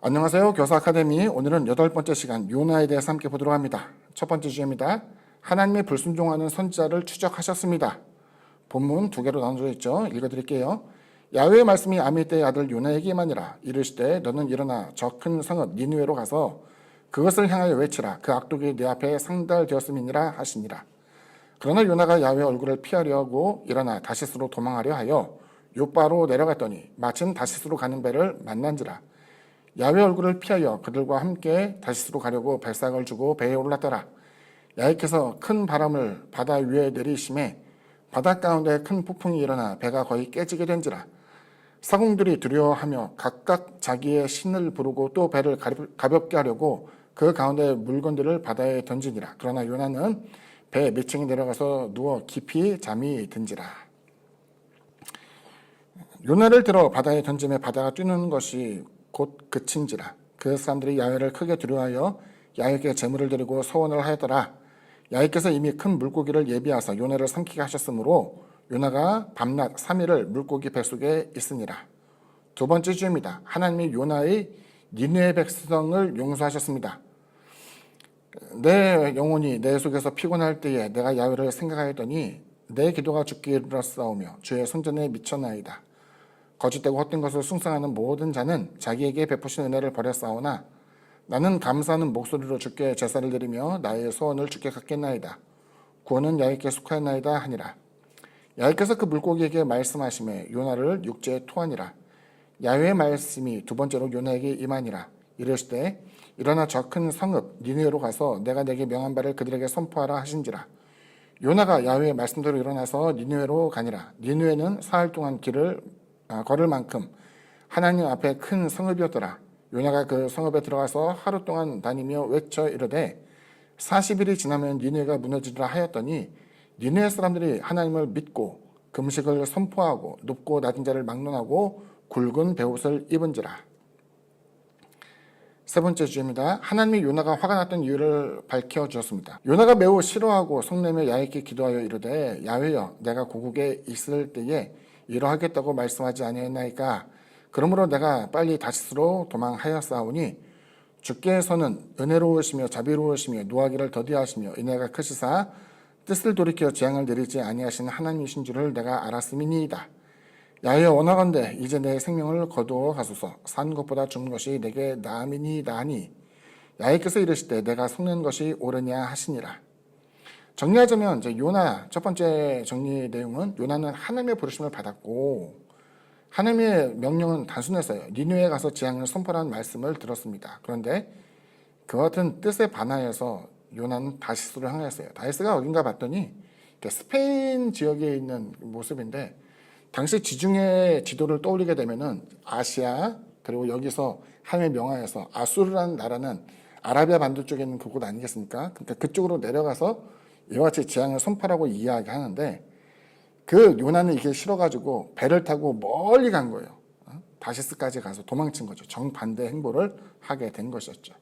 안녕하세요. 교사 아카데미. 오늘은 8번째 시간 요나에 대해서 함께 보도록 합니다. 첫 번째 주제입니다. 하나님의 불순종하는 선지자를 추적하셨습니다. 본문 2개로 나눠져 있죠. 읽어드릴게요. 야훼의 말씀이 아미떼의 아들 요나에게만이라. 이르시되 너는 일어나 저 큰 성읍 니느웨로 가서 그것을 향하여 외치라. 그 악독이 내 앞에 상달되었음이니라 하시니라. 그러나 요나가 야훼의 얼굴을 피하려 하고 일어나 다시스로 도망하려 하여 요바로 내려갔더니 마침 다시스로 가는 배를 만난지라. 야훼 얼굴을 피하여 그들과 함께 다시스로 가려고 발삭을 주고 배에 올랐더라. 야훼께서 큰 바람을 바다 위에 내리심에 바다 가운데 큰 폭풍이 일어나 배가 거의 깨지게 된지라. 사공들이 두려워하며 각각 자기의 신을 부르고 또 배를 가볍게 하려고 그 가운데 물건들을 바다에 던지니라. 그러나 요나는 배 밑층에 내려가서 누워 깊이 잠이 든지라. 요나를 들어 바다에 던짐에 바다가 뛰는 것이 곧 그친지라. 그 사람들이 야훼를 크게 두려워하여 야훼에게 제물을 드리고 소원을 하였더라. 야훼께서 이미 큰 물고기를 예비하사 요나를 삼키게 하셨으므로 요나가 밤낮 3일을 물고기 뱃속에 있으니라. 두 번째 주입니다. 하나님이 요나의 니느웨 백성을 용서하셨습니다. 내 영혼이 내 속에서 피곤할 때에 내가 야훼를 생각하였더니 내 기도가 죽게 이르렀사오며 주의 손전에 미쳤나이다. 거짓되고 헛된 것을 숭상하는 모든 자는 자기에게 베푸신 은혜를 버렸사오나 나는 감사하는 목소리로 주께 제사를 드리며 나의 소원을 주께 갖겠나이다. 구원은 야훼께 속하였나이다 하니라. 야훼께서 그 물고기에게 말씀하시매 요나를 육지에 토하니라. 야훼의 말씀이 두 번째로 요나에게 임하니라. 이르시되 일어나 저 큰 성읍 니느웨로 가서 내가 내게 명한 바를 그들에게 선포하라 하신지라. 요나가 야훼의 말씀대로 일어나서 니느웨로 가니라. 니느웨는 사흘 동안 길을 걸을 만큼 하나님 앞에 큰 성읍이었더라. 요나가 그 성읍에 들어가서 하루 동안 다니며 외쳐 이르되 40일이 지나면 니느웨가 무너지리라 하였더니 니느웨 사람들이 하나님을 믿고 금식을 선포하고 높고 낮은 자를 막론하고 굵은 베옷을 입은지라. 세 번째 주입니다. 하나님이 요나가 화가 났던 이유를 밝혀주었습니다. 요나가 매우 싫어하고 성내며 야훼께 기도하여 이르되 야훼여 내가 고국에 있을 때에 이러하겠다고 말씀하지 아니했나이까. 그러므로 내가 빨리 다시스로 도망하였사오니 주께서는 은혜로우시며 자비로우시며 노하기를 더디하시며 은혜가 크시사 뜻을 돌이켜 재앙을 내리지 아니하시는 하나님이신 줄을 내가 알았음이니이다. 야훼여 원하건대 이제 내 생명을 거두어 가소서. 산 것보다 죽는 것이 내게 나음이니이다 하니 야훼께서 이르시되 내가 속는 것이 옳으냐 하시니라. 정리하자면 이제 요나 첫 번째 정리 내용은 요나는 하나님의 부르심을 받았고 하나님의 명령은 단순했어요. 니느웨에 가서 재앙을 선포하는 말씀을 들었습니다. 그런데 그와 같은 뜻에 반하여서 요나는 다시스로 향했어요. 다시스가 어딘가 봤더니 스페인 지역에 있는 모습인데 당시 지중해 지도를 떠올리게 되면은 아시아 그리고 여기서 하나님의 명하에서 아수르라는 나라는 아라비아 반도 쪽에 있는 그곳 아니겠습니까? 그러니까 그쪽으로 내려가서 이와 같이 재앙을 선포하라고 이야기하는데 그 요나는 이게 싫어가지고 배를 타고 멀리 간 거예요. 다시스까지 가서 도망친 거죠. 정반대 행보를 하게 된 것이었죠.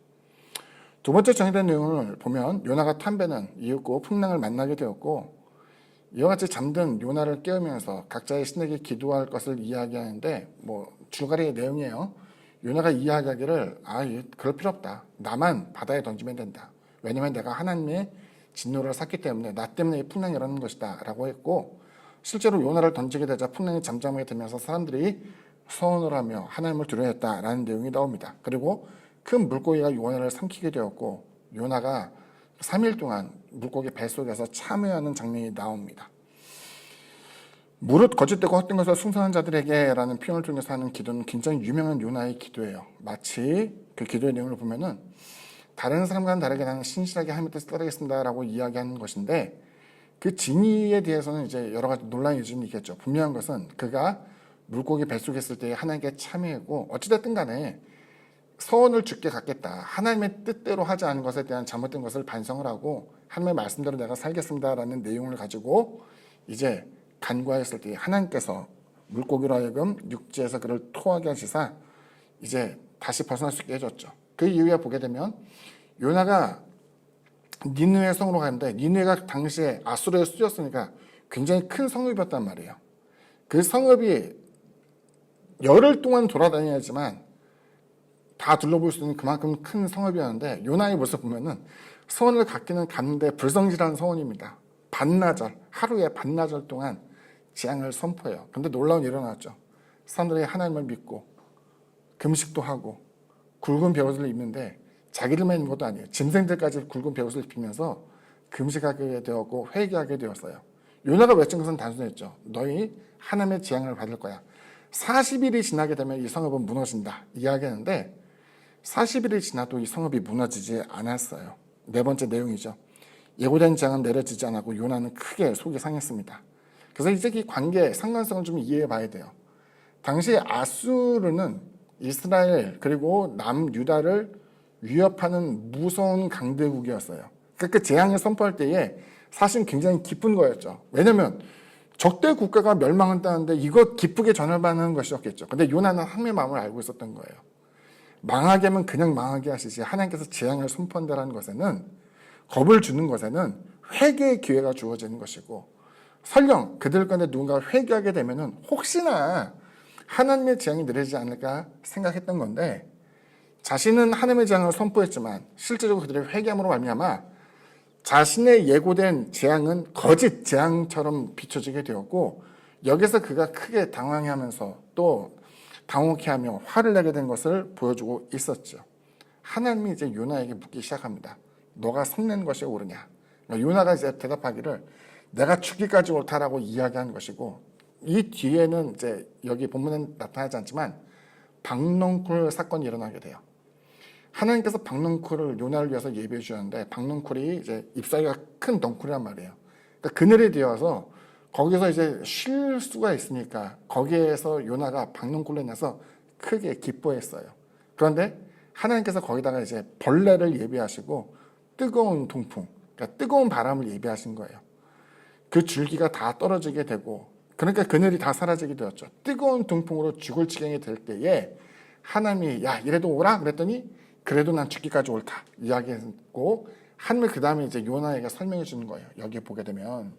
두 번째 정의된 내용을 보면 요나가 탄 배는 이윽고 풍랑을 만나게 되었고 이와 같이 잠든 요나를 깨우면서 각자의 신에게 기도할 것을 이야기하는데 줄거리의 내용이에요. 요나가 이야기하기를 그럴 필요 없다. 나만 바다에 던지면 된다. 왜냐면 내가 하나님의 진노를 샀기 때문에 나 때문에 이 풍랑이 일어나는 것이다 라고 했고 실제로 요나를 던지게 되자 풍랑이 잠잠하게 되면서 사람들이 서원을 하며 하나님을 두려워했다라는 내용이 나옵니다. 그리고 큰 물고기가 요나를 삼키게 되었고 요나가 3일 동안 물고기 뱃속에서 참회하는 장면이 나옵니다. 무릇 거짓되고 헛된 것을 숭상한 자들에게 라는 표현을 통해서 하는 기도는 굉장히 유명한 요나의 기도예요. 마치 그 기도의 내용을 보면은 다른 사람과는 다르게 나는 신실하게 하나님의 뜻을 따르겠습니다 라고 이야기하는 것인데 그 진위에 대해서는 이제 여러 가지 논란의 여지는 있겠죠. 분명한 것은 그가 물고기 뱃속에 있을 때 하나님께 참회하고 어찌됐든 간에 서원을 주께 갖겠다. 하나님의 뜻대로 하지 않은 것에 대한 잘못된 것을 반성을 하고 하나님의 말씀대로 내가 살겠습니다 라는 내용을 가지고 이제 간구하였을 때 하나님께서 물고기로 하여금 육지에서 그를 토하게 하시사 이제 다시 벗어날 수 있게 해줬죠. 그 이후에 보게 되면 요나가 니느웨 성으로 가는데 니느웨가 당시에 아수르의 수였으니까 굉장히 큰 성읍이었단 말이에요. 그 성읍이 열흘 동안 돌아다녀야지만 다 둘러볼 수 있는 그만큼 큰 성읍이었는데 요나의 모습 보면은 서원을 갖기는 갔는데 불성실한 서원입니다. 반나절, 하루에 반나절 동안 재앙을 선포해요. 근데 놀라운 일이 일어났죠. 사람들이 하나님을 믿고 금식도 하고 굵은 베옷을 입는데 자기들만 입는 것도 아니에요. 짐승들까지 굵은 베옷을 입히면서 금식하게 되었고 회개하게 되었어요. 요나가 외친 것은 단순했죠. 너희 하나님의 재앙을 받을 거야. 40일이 지나게 되면 이 성읍은 무너진다 이야기하는데 40일이 지나도 이 성읍이 무너지지 않았어요. 네 번째 내용이죠. 예고된 재앙은 내려지지 않았고 요나는 크게 속이 상했습니다. 그래서 이제 이 관계의 상관성을 좀 이해해 봐야 돼요. 당시 아수르는 이스라엘 그리고 남유다를 위협하는 무서운 강대국이었어요. 그러니까 그 재앙을 선포할 때에 사실 굉장히 기쁜 거였죠. 왜냐하면 적대 국가가 멸망한다는데 이거 기쁘게 전달받는 것이었겠죠. 근데 요나는 하나님의 마음을 알고 있었던 거예요. 망하게 하면 그냥 망하게 하시지 하나님께서 재앙을 선포한다는 것에는 겁을 주는 것에는 회개의 기회가 주어지는 것이고 설령 그들 가운데 누군가 회개하게 되면은 혹시나 하나님의 재앙이 내리지 않을까 생각했던 건데 자신은 하나님의 재앙을 선포했지만 실제적으로 그들의 회개함으로 말미암아 자신의 예고된 재앙은 거짓 재앙처럼 비춰지게 되었고 여기서 그가 크게 당황해하면서 또 당혹해하며 화를 내게 된 것을 보여주고 있었죠. 하나님이 이제 요나에게 묻기 시작합니다. 너가 성낸 것이 옳으냐? 요나가 이제 대답하기를 내가 죽기까지 옳다라고 이야기한 것이고 이 뒤에는 이제 여기 본문은 나타나지 않지만 박넝쿨 사건이 일어나게 돼요. 하나님께서 박넝쿨을 요나를 위해서 예비해 주셨는데 박넝쿨이 이제 잎사귀가 큰 넝쿨이란 말이에요. 그러니까 그늘이 되어서 거기서 이제 쉴 수가 있으니까 거기에서 요나가 박넝쿨로 인해서 크게 기뻐했어요. 그런데 하나님께서 거기다가 이제 벌레를 예비하시고 뜨거운 동풍, 그러니까 뜨거운 바람을 예비하신 거예요. 그 줄기가 다 떨어지게 되고 그러니까 그늘이 다 사라지게 되었죠. 뜨거운 동풍으로 죽을 지경이 될 때에 하나님이 야 이래도 오라 그랬더니 그래도 난 죽기까지 옳다 이야기했고 하나님이 그 다음에 이제 요나에게 설명해 주는 거예요. 여기 보게 되면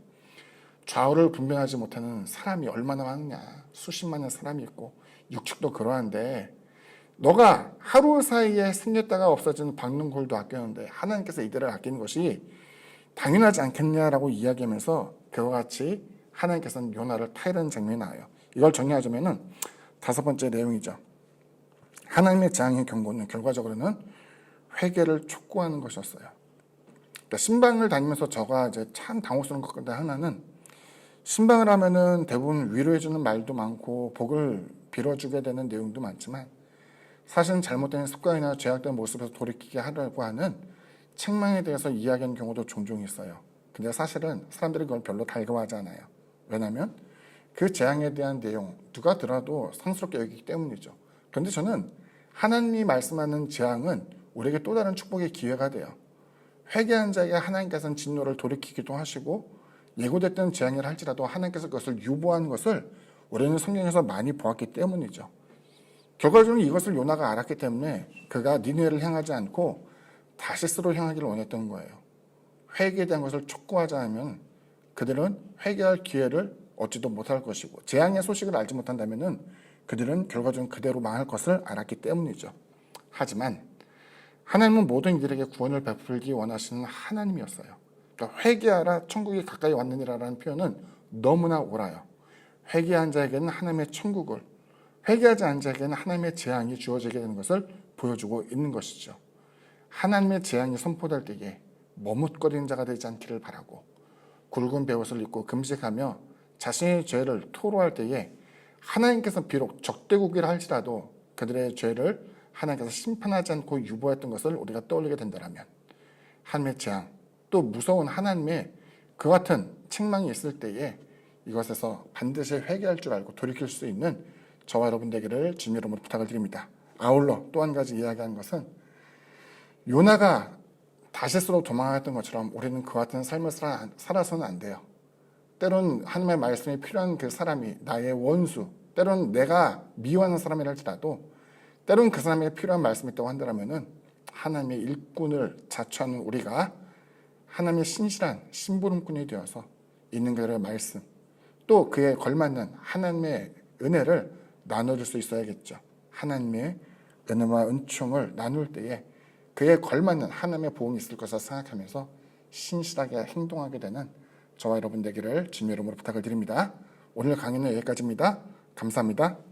좌우를 분별하지 못하는 사람이 얼마나 많으냐. 수십만의 사람이 있고 육축도 그러한데 너가 하루 사이에 생겼다가 없어진 박능골도 아꼈는데 하나님께서 이들을 아끼는 것이 당연하지 않겠냐라고 이야기하면서 그와 같이 하나님께서는 요나를 타이르는 장면이 나와요. 이걸 정리하자면은 다섯 번째 내용이죠. 하나님의 재앙의 경고는 결과적으로는 회개를 촉구하는 것이었어요. 그러니까 신방을 다니면서 저가 이제 참 당혹스러운 것 같은데 하나는 신방을 하면은 대부분 위로해주는 말도 많고 복을 빌어주게 되는 내용도 많지만 사실은 잘못된 습관이나 죄악된 모습에서 돌이키게 하려고 하는 책망에 대해서 이야기하는 경우도 종종 있어요. 근데 사실은 사람들이 그걸 별로 달가워하지 않아요. 왜냐하면 그 재앙에 대한 내용 누가 들어도 상스럽게 여기기 때문이죠. 그런데 저는 하나님이 말씀하는 재앙은 우리에게 또 다른 축복의 기회가 돼요. 회개한 자에게 하나님께서는 진노를 돌이키기도 하시고 예고됐던 재앙이라 할지라도 하나님께서 그것을 유보한 것을 우리는 성경에서 많이 보았기 때문이죠. 결과적으로 이것을 요나가 알았기 때문에 그가 니느웨를 향하지 않고 다시스로 향하기를 원했던 거예요. 회개에 대한 것을 촉구하자 하면 그들은 회개할 기회를 얻지도 못할 것이고 재앙의 소식을 알지 못한다면 그들은 결과적으로 그대로 망할 것을 알았기 때문이죠. 하지만 하나님은 모든 이들에게 구원을 베풀기 원하시는 하나님이었어요. 그러니까 회개하라 천국이 가까이 왔느니라라는 표현은 너무나 옳아요. 회개한 자에게는 하나님의 천국을, 회개하지 않은 자에게는 하나님의 재앙이 주어지게 되는 것을 보여주고 있는 것이죠. 하나님의 재앙이 선포될 때에 머뭇거리는 자가 되지 않기를 바라고 굵은 베옷을 입고 금식하며 자신의 죄를 토로할 때에 하나님께서 비록 적대국이라 할지라도 그들의 죄를 하나님께서 심판하지 않고 유보했던 것을 우리가 떠올리게 된다면 하나님의 재앙, 또 무서운 하나님의 그 같은 책망이 있을 때에 이것에서 반드시 회개할 줄 알고 돌이킬 수 있는 저와 여러분 되기를 주님 이름으로 부탁을 드립니다. 아울러 또 한 가지 이야기한 것은 요나가 다시스로 도망했던 것처럼 우리는 그 같은 삶을 살아서는 안 돼요. 때론 하나님의 말씀이 필요한 그 사람이 나의 원수, 때론 내가 미워하는 사람이라 할지라도 때론 그 사람에게 필요한 말씀이 있다고 한다면 하나님의 일꾼을 자처하는 우리가 하나님의 신실한 심부름꾼이 되어서 있는 그들의 말씀 또 그에 걸맞는 하나님의 은혜를 나눠줄 수 있어야겠죠. 하나님의 은혜와 은총을 나눌 때에 그에 걸맞는 하나님의 보응이 있을 것을 생각하면서 신실하게 행동하게 되는 저와 여러분 되기를 주님의 이름으로 부탁을 드립니다. 오늘 강의는 여기까지입니다. 감사합니다.